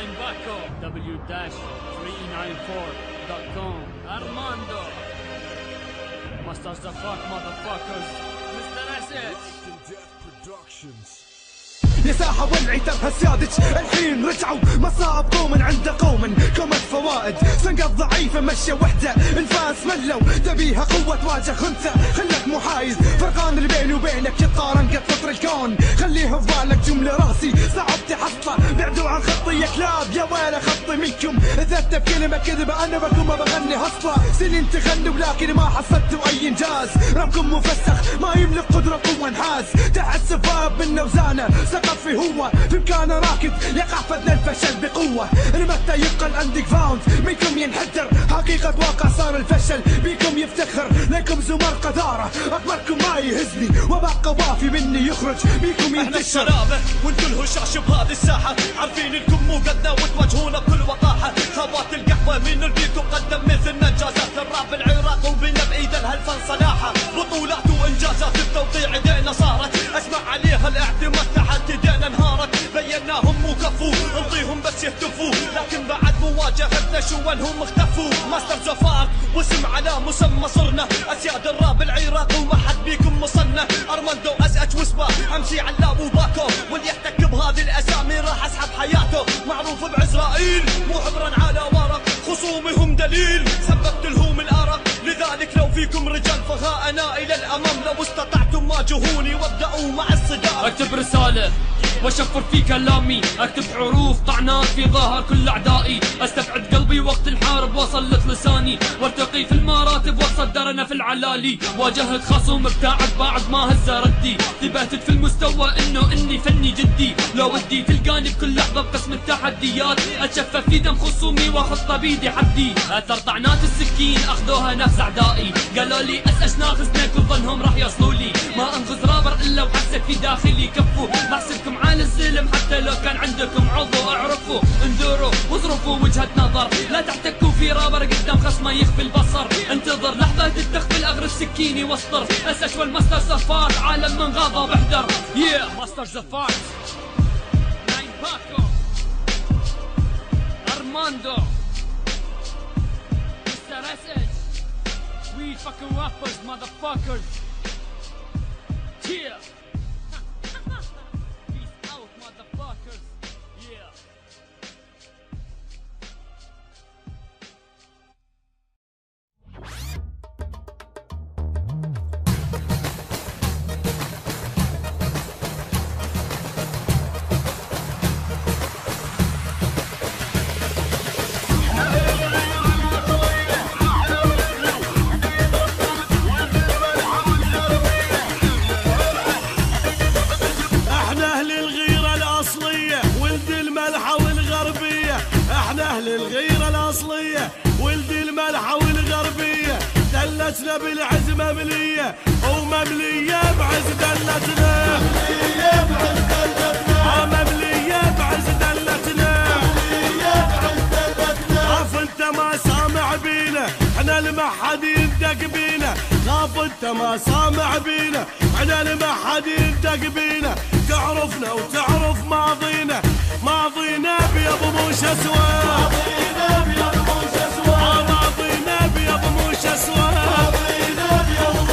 Baco, w-394.com. Armando. Masters the fuck motherfuckers. Mr. Asset. يا ساحة ولعي تبها سيادج الحين رجعوا مصاب قوم عند قوم كمت فوائد سنقط ضعيفة مشى وحدة الفاس ملوا تبيها قوة تواجه خنثى خلك محايد فرقان اللي بيني وبينك يتقارن قد قطر الكون خليه ببالك جملة راسي صعب تحصله بعدوا عن خطي يا كلاب يا ويلة خطي منكم إذا بكلمة كذبة أنا بكون ما بغني هصلة سنين تغنوا ولكن ما حصلتوا أي إنجاز ربكم مفسخ ما يملك قدرة قوة نحاس تحت سباب من وزانه في هو في مكانه راكد يقع فدنا الفشل بقوة المتى يبقى الاندك فاوند منكم ينحدر حقيقة واقع صار الفشل بيكم يفتخر لكم زمر قذارة أكبركم ما يهزني وباقى قوافي مني يخرج بيكم ينتشر احنا الشرابة والكل هشاش بهذه الساحة عارفين لكم مو قدنا وتواجهونا بكل وقاحة خابات القهوة من البيت وقدم مثل نجازات الراب العراق وبنا بإيدا هالفن صلاحة بطولات وإنجازات بتوقيع ايدينا صارت أسمع عليها الاعتماد تحت ايدينا انهارت بيناهم مو كفو نعطيهم بس يهتفوا لكن بعد مواجهتنا شو انهم اختفوا ماستر زفارت واسم على مسمى صرنا اسياد الراب العراق وما حد بيكم مصنع ارماندو اسأج وسبا امشي علاب وباكو واللي يحتك بهذه الاسامي راح اسحب حياته معروف بعزرائيل مو حبرا على ورق خصومي هم دليل سببت لهم الارق لذلك لو فيكم رجال فها انا الى الامام لو استطعتم واجهوني وابدأوا مع الصدام اكتب رسالة واشفر في كلامي اكتب حروف طعنات في ظهر كل اعدائي استبعد قلبي وقت الحارب وصلت لساني وارتقي في المراتب واتصدر انا في العلالي واجهت خصم ابتعد بعد ما هز ردي ثبتت في المستوى اني فني جدي لو ودي تلقاني بكل لحظة بقسم التحديات اتشفى في دم خصومي واخط بيدي حدي اثر طعنات السكين اخذوها نفس اعدائي قالوا لي اسأش ناخذنك وظنهم راح يصلوا لي ما انغز رابر الا وحسك في داخلي كفو بحسبكم على الزلم حتى لو كان عندكم عضو اعرفوا اندوروا واظرفوا وجهة نظر لا تحتكوا في رابر قدام خصمه يخفي البصر انتظر لحظة التخفي اغرس سكيني واسطر اسش والماستر زفارت عالم من غضب احذر ماستر زفارت ناين باكو ارماندو مستر اسج we fucking rappers motherfuckers yeah الغيرة الأصلية ولد الملحة والغربية دلتنا بالعز مملية ومملية بعز دلتنا مملية بعز دلتنا مملية بعز دلتنا خاف انت ما سامع بينا احنا المحد يندق بينا خاف انت ما سامع بينا احنا المحد يندق بينا تعرفنا وتعرف ماضينا ماضينا بيض موش اسود ماضينا بيض موش اسود ماضينا بيض موش اسود ماضينا بيض موش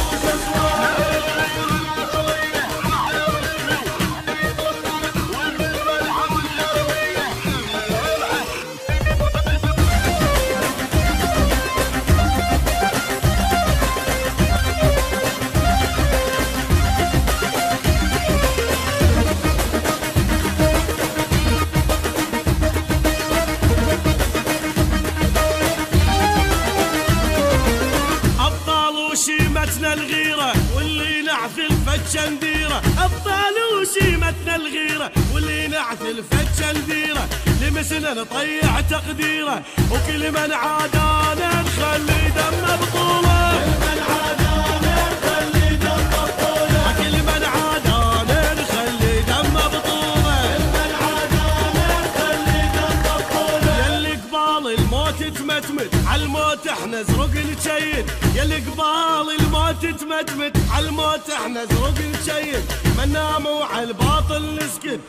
الغيرة واللي نعث الفتشة نديرة أبطال وشيمتنا الغيرة واللي نعث الفتشة نديرة لمسنا نطيع تقديره وكل من عادانا نخلي دمه بطولة كل من عادانا نخلي دمه بطولة كل من عادانا نخلي دمه بطولة كل من عادانا نخلي دمه بطولة يلي قبال الموت تمتمت عالموت احنا زرق نشيد يلي قبال الموت تمتمت عالموت احنا زرق نشيد مناموا عالباطل نسكت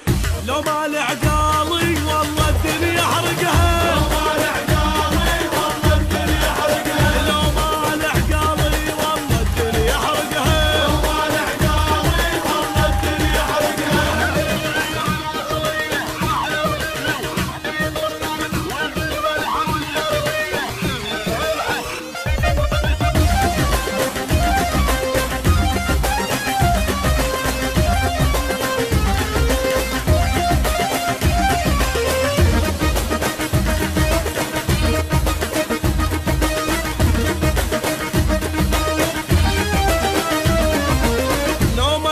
لو ما العقالي والله الدنيا يحرقها لو ما العقالي والله الدنيا يحرقها لو ما العقالي والله الدنيا يحرقها لو ما العقالي والله الدنيا يحرقها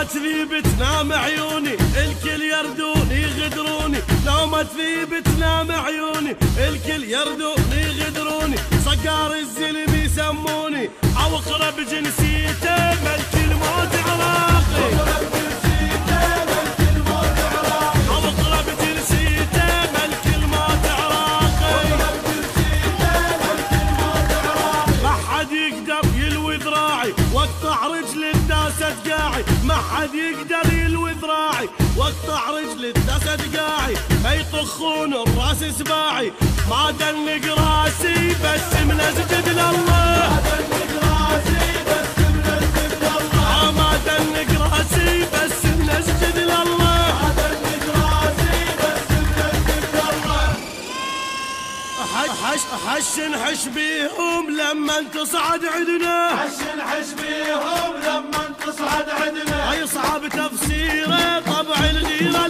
تثيب تنام عيوني الكل يردوني يغدروني لو ما تثيب تنام عيوني الكل يردوني يغدروني صقار الزلم يسموني او اقرب جنسيته ملك الموت عراقي او اقرب جنسيته ملك الموت عراقي ما حد يقدر يلوي ذراعي واقطع رجل الداسة قاعي ما حد يقدر يلوي ذراعي واقطع رجل الداسة قاعي ما يطخون الراس سباعي ما دنق راسي بس من اسجد لله ما دنق راسي بس من اسجد لله ما دنق راسي بس من اسجد لله ما دنق راسي بس من اسجد لله حش نحش بيهم لما تصعد عدنا حش نحش بيهم لما تصعد عدنا اي صعب تفسيره طبع الغيره